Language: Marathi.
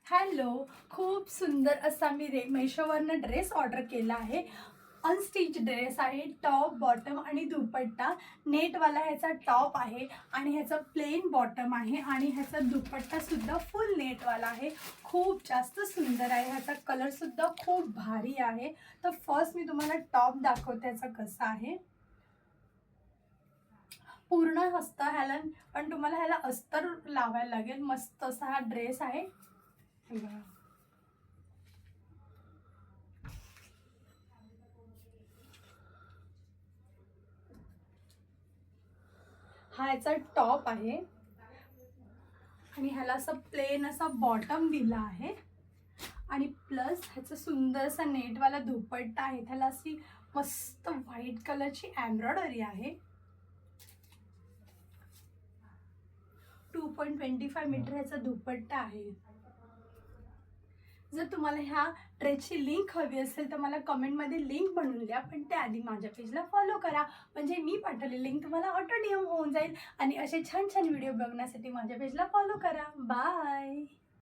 हॅलो, खूप सुंदर असा मी मेशोवरनं ड्रेस ऑर्डर केला आहे. अनस्टिच ड्रेस आहे. टॉप, बॉटम आणि दुपट्टा. नेटवाला ह्याचा टॉप आहे आणि ह्याचा प्लेन बॉटम आहे आणि ह्याचा दुपट्टासुद्धा फुल नेटवाला आहे. खूप जास्त सुंदर आहे. ह्याचा कलरसुद्धा खूप भारी आहे. तर फर्स्ट मी तुम्हाला टॉप दाखवते ह्याचा कसा आहे. पूर्ण असतं ह्याला, पण तुम्हाला ह्याला अस्तर लावायला लागेल. मस्त असा हा ड्रेस आहे. हे बघा. हा याचा टॉप आहे आणि ह्याला असं प्लेन असा बॉटम दिला आहे आणि प्लस ह्याचा सुंदर असा नेटवाला दुपट्टा आहे. त्याला अशी मस्त व्हाईट कलरची एम्ब्रॉयडरी आहे. 2.25 मीटर ह्याचा दुपट्टा आहे. जर तुम्हाला ह्या ड्रेसची लिंक हवी असेल तर मला कमेंटमध्ये लिंक बनवून द्या, पण त्याआधी माझ्या पेजला फॉलो करा, म्हणजे मी पाठवलेली लिंक तुम्हाला ऑटो DM होऊन जाईल. आणि असे छान छान व्हिडिओ बघण्यासाठी माझ्या पेजला फॉलो करा. बाय.